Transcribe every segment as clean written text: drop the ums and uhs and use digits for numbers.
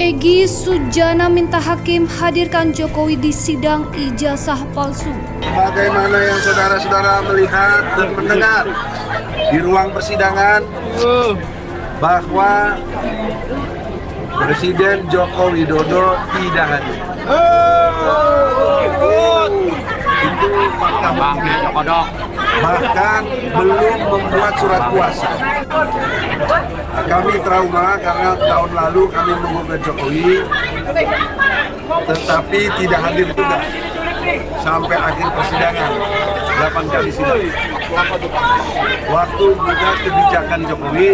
Egy Sujana minta hakim hadirkan Jokowi di sidang ijazah palsu. Bagaimana yang saudara-saudara melihat dan mendengar di ruang persidangan bahwa Presiden Joko Widodo tidak hadir. Itu fakta banget. Bahkan belum membuat surat kuasa. Kami trauma karena tahun lalu kami menggugat Jokowi, tetapi tidak hadir juga sampai akhir persidangan 8 kali sidang. Waktu gugat kebijakan Jokowi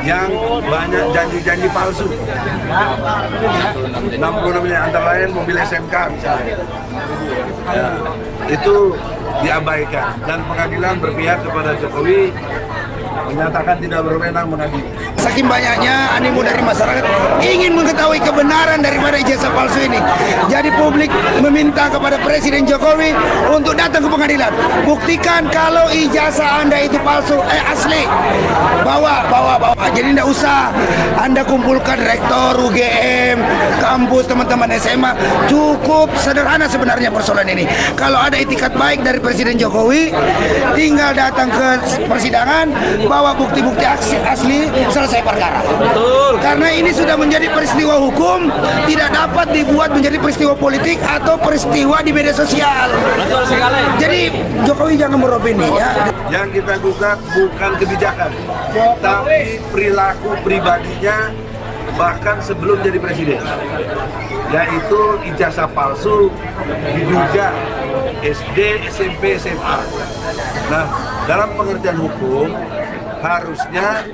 yang banyak janji-janji palsu. 60 namanya antara lain mobil SMK misalnya. Ya, itu diabaikan dan pengadilan berpihak kepada Jokowi, menyatakan tidak berwenang mengadili. Saking banyaknya animo dari masyarakat ingin mengetahui kebenaran daripada ijazah palsu ini. Jadi publik meminta kepada Presiden Jokowi untuk datang ke pengadilan. Buktikan kalau ijazah Anda itu palsu, asli. Bawa. Jadi tidak usah Anda kumpulkan rektor UGM, kampus, teman-teman SMA. Cukup sederhana sebenarnya persoalan ini. Kalau ada itikat baik dari Presiden Jokowi, tinggal datang ke persidangan, bawa bukti-bukti asli, selesai perkara. Betul. Karena ini sudah menjadi peristiwa hukum, tidak dapat dibuat menjadi peristiwa politik atau peristiwa di media sosial. Betul sekali. Jadi Jokowi jangan beropini ya. Yang kita gugat bukan kebijakan, tapi perilaku pribadinya bahkan sebelum jadi presiden, yaitu ijazah palsu diduga SD, SMP, SMA. Nah, dalam pengertian hukum harusnya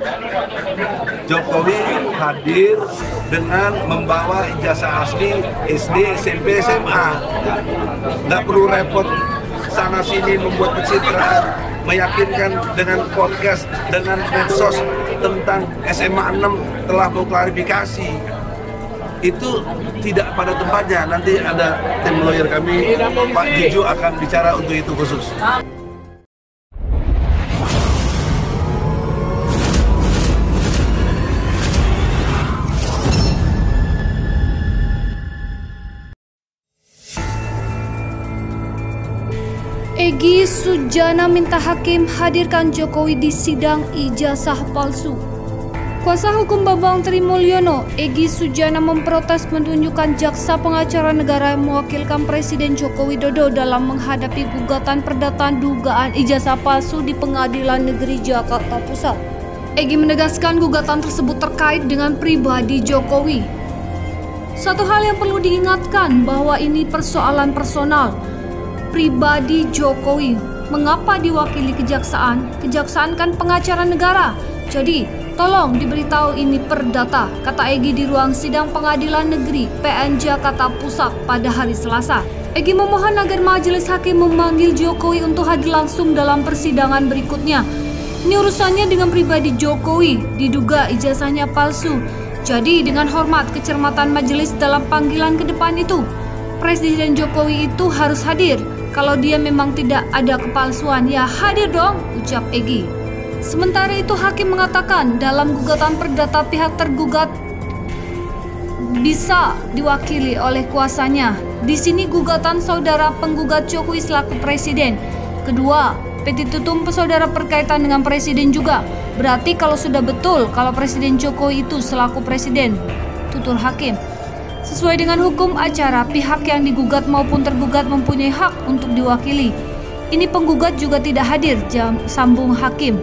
Jokowi hadir dengan membawa ijazah asli SD, SMP, SMA. Nggak perlu repot sana sini membuat pencitraan, meyakinkan dengan podcast, dengan medsos tentang SMA 6 telah mengklarifikasi. Itu tidak pada tempatnya. Nanti ada tim lawyer kami, Pak Jiju akan bicara untuk itu khusus. Egy Sujana minta hakim hadirkan Jokowi di sidang ijazah palsu. Kuasa hukum Bambang Trimulyono, Egy Sujana memprotes menunjukkan jaksa pengacara negara yang mewakilkan Presiden Joko Widodo dalam menghadapi gugatan perdata dugaan ijazah palsu di Pengadilan Negeri Jakarta Pusat. Egy menegaskan gugatan tersebut terkait dengan pribadi Jokowi. Satu hal yang perlu diingatkan bahwa ini persoalan personal pribadi Jokowi. Mengapa diwakili kejaksaan? Kejaksaan kan pengacara negara. Jadi, tolong diberitahu ini perdata, kata Egy di ruang sidang Pengadilan Negeri PN Jakarta Pusat pada hari Selasa. Egy memohon agar majelis hakim memanggil Jokowi untuk hadir langsung dalam persidangan berikutnya. Ini urusannya dengan pribadi Jokowi, diduga ijazahnya palsu. Jadi, dengan hormat kecermatan majelis dalam panggilan ke depan itu, Presiden Jokowi itu harus hadir. Kalau dia memang tidak ada kepalsuan, ya hadir dong, ucap Egy. Sementara itu hakim mengatakan dalam gugatan perdata pihak tergugat bisa diwakili oleh kuasanya. Di sini gugatan saudara penggugat Jokowi selaku presiden. Kedua, petitutum saudara berkaitan dengan presiden juga. Berarti kalau sudah betul kalau Presiden Jokowi itu selaku presiden, tutur hakim. Sesuai dengan hukum acara, pihak yang digugat maupun tergugat mempunyai hak untuk diwakili. Ini penggugat juga tidak hadir, sambung hakim.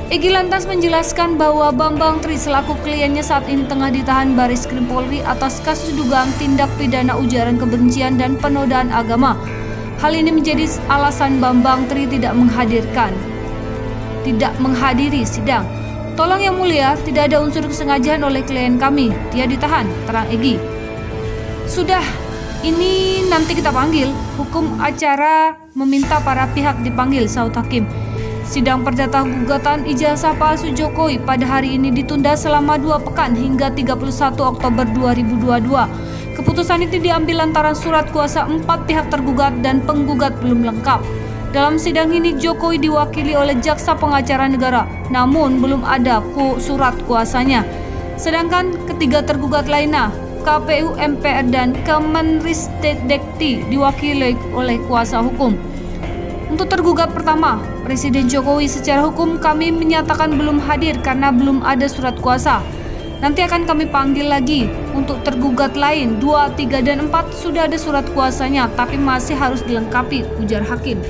Egy lantas menjelaskan bahwa Bambang Tri selaku kliennya saat ini tengah ditahan Bareskrim Polri atas kasus dugaan tindak pidana ujaran kebencian dan penodaan agama. Hal ini menjadi alasan Bambang Tri tidak menghadiri sidang. Tolong yang mulia, tidak ada unsur kesengajaan oleh klien kami. Dia ditahan, terang Egy. Sudah, ini nanti kita panggil. Hukum acara meminta para pihak dipanggil, saut hakim. Sidang perdata gugatan ijazah palsu Jokowi pada hari ini ditunda selama 2 pekan hingga 31 Oktober 2022. Keputusan itu diambil lantaran surat kuasa 4 pihak tergugat dan penggugat belum lengkap. Dalam sidang ini Jokowi diwakili oleh jaksa pengacara negara, namun belum ada surat kuasanya. Sedangkan ketiga tergugat lainnya KPU, MPR, dan Kemenristekdikti diwakili oleh kuasa hukum. Untuk tergugat pertama, Presiden Jokowi secara hukum kami menyatakan belum hadir karena belum ada surat kuasa. Nanti akan kami panggil lagi. Untuk tergugat lain 2, 3, dan 4 sudah ada surat kuasanya tapi masih harus dilengkapi, ujar hakim.